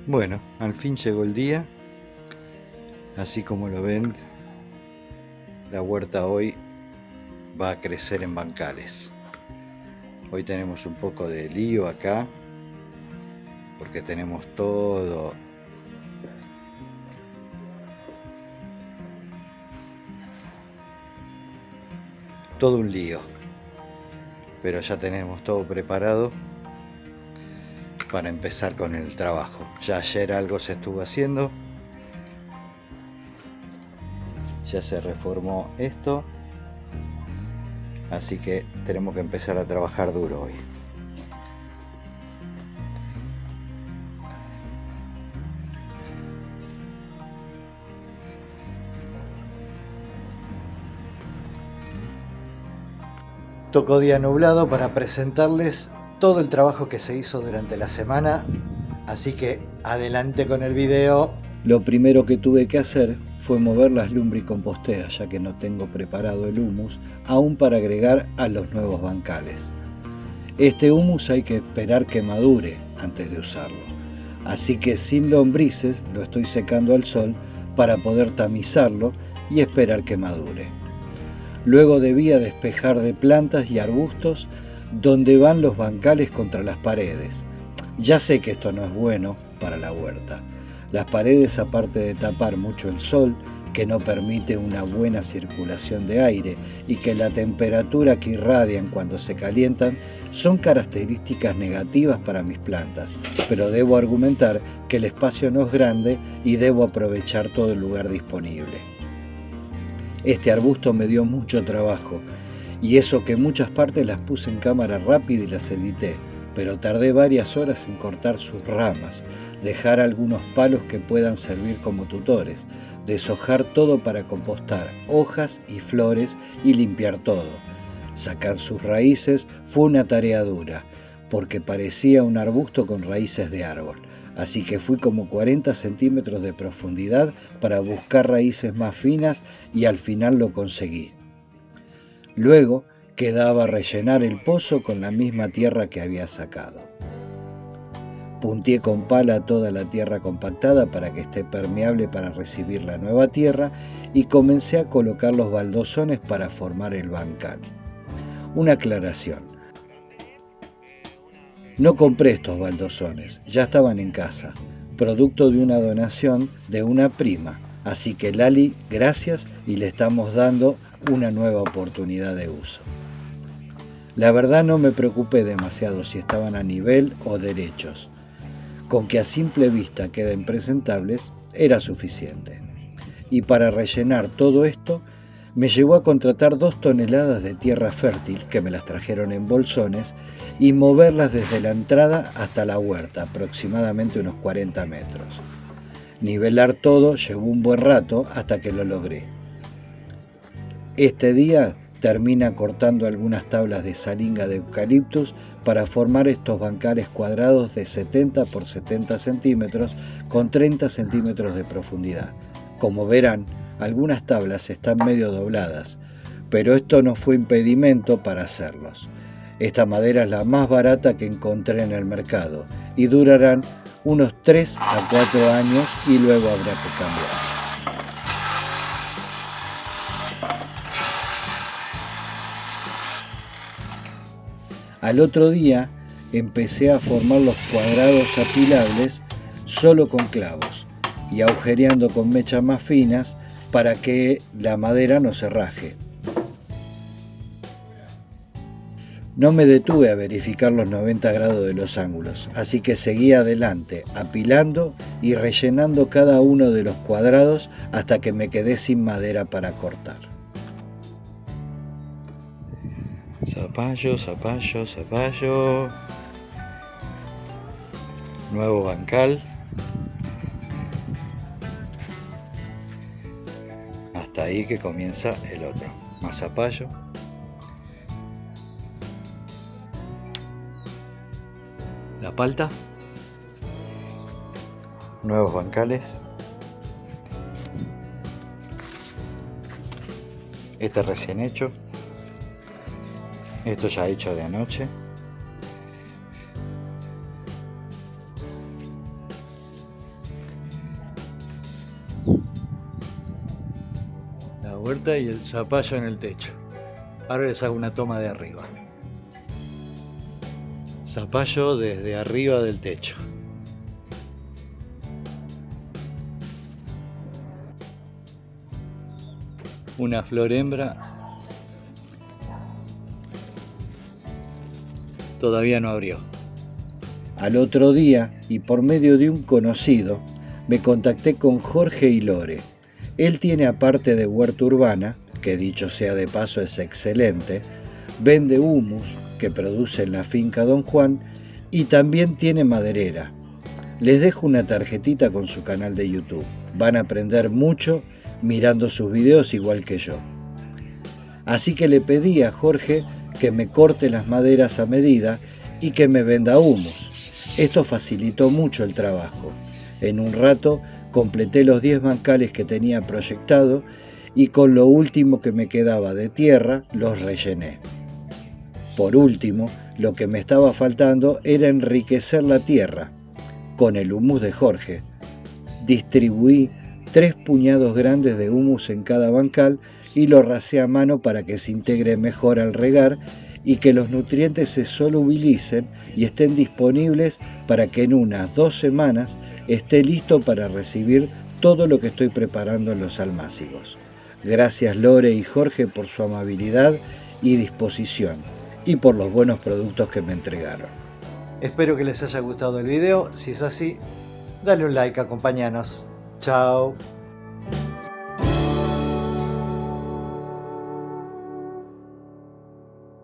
Bueno, al fin llegó el día. Así como lo ven, la huerta hoy va a crecer en bancales. Hoy tenemos un poco de lío acá, porque tenemos todo un lío. Pero ya tenemos todo preparado para empezar con el trabajo. Ya ayer algo se estuvo haciendo. Ya se reformó esto. Así que tenemos que empezar a trabajar duro hoy. Tocó día nublado para presentarles todo el trabajo que se hizo durante la semana, así que adelante con el video. Lo primero que tuve que hacer fue mover las lumbricomposteras, ya que no tengo preparado el humus aún para agregar a los nuevos bancales. Este humus hay que esperar que madure antes de usarlo, así que sin lombrices lo estoy secando al sol para poder tamizarlo y esperar que madure. Luego debía despejar de plantas y arbustos donde van los bancales contra las paredes. Ya sé que esto no es bueno para la huerta. Las paredes, aparte de tapar mucho el sol, que no permite una buena circulación de aire y que la temperatura que irradian cuando se calientan, son características negativas para mis plantas, pero debo argumentar que el espacio no es grande y debo aprovechar todo el lugar disponible. Este arbusto me dio mucho trabajo, y eso que muchas partes las puse en cámara rápida y las edité, pero tardé varias horas en cortar sus ramas, dejar algunos palos que puedan servir como tutores, deshojar todo para compostar hojas y flores y limpiar todo. Sacar sus raíces fue una tarea dura, porque parecía un arbusto con raíces de árbol. Así que fui como 40 centímetros de profundidad para buscar raíces más finas y al final lo conseguí. Luego quedaba rellenar el pozo con la misma tierra que había sacado. Punteé con pala toda la tierra compactada para que esté permeable para recibir la nueva tierra y comencé a colocar los baldosones para formar el bancal. Una aclaración. No compré estos baldosones, ya estaban en casa, producto de una donación de una prima, así que Lali, gracias y le estamos dando una nueva oportunidad de uso. La verdad no me preocupé demasiado si estaban a nivel o derechos, con que a simple vista queden presentables era suficiente. Y para rellenar todo esto, me llevó a contratar 2 toneladas de tierra fértil, que me las trajeron en bolsones, y moverlas desde la entrada hasta la huerta, aproximadamente unos 40 metros. Nivelar todo llevó un buen rato hasta que lo logré. Este día termina cortando algunas tablas de salinga de eucaliptus para formar estos bancales cuadrados de 70 por 70 centímetros con 30 centímetros de profundidad. Como verán, algunas tablas están medio dobladas, pero esto no fue impedimento para hacerlos. Esta madera es la más barata que encontré en el mercado y durarán unos 3 a 4 años y luego habrá que cambiar. Al otro día empecé a formar los cuadrados apilables solo con clavos y agujereando con mechas más finas para que la madera no se raje. No me detuve a verificar los 90 grados de los ángulos, así que seguí adelante, apilando y rellenando cada uno de los cuadrados hasta que me quedé sin madera para cortar. Zapallo, zapallo, zapallo. Nuevo bancal. Hasta ahí que comienza el otro. Más zapallo. La palta. Nuevos bancales. Este recién hecho. Esto ya hecho de anoche. la huerta y el zapallo en el techo. Ahora les hago una toma de arriba. Zapallo desde arriba del techo. Una flor hembra todavía no abrió. Al otro día, y por medio de un conocido, me contacté con Jorge y Lore. Él tiene, aparte de huerta urbana, que dicho sea de paso es excelente, vende humus que produce en la finca Don Juan y también tiene maderera. Les dejo una tarjetita con su canal de YouTube. Van a aprender mucho mirando sus videos igual que yo. Así que le pedí a Jorge que me corte las maderas a medida y que me venda humus. Esto facilitó mucho el trabajo. En un rato completé los 10 bancales que tenía proyectado y con lo último que me quedaba de tierra los rellené. Por último, lo que me estaba faltando era enriquecer la tierra con el humus de Jorge. Distribuí 3 puñados grandes de humus en cada bancal y lo racé a mano para que se integre mejor al regar y que los nutrientes se solubilicen y estén disponibles para que en unas 2 semanas esté listo para recibir todo lo que estoy preparando en los almácigos. Gracias Lore y Jorge por su amabilidad y disposición y por los buenos productos que me entregaron. Espero que les haya gustado el video. Si es así, dale un like, acompáñanos. Chao.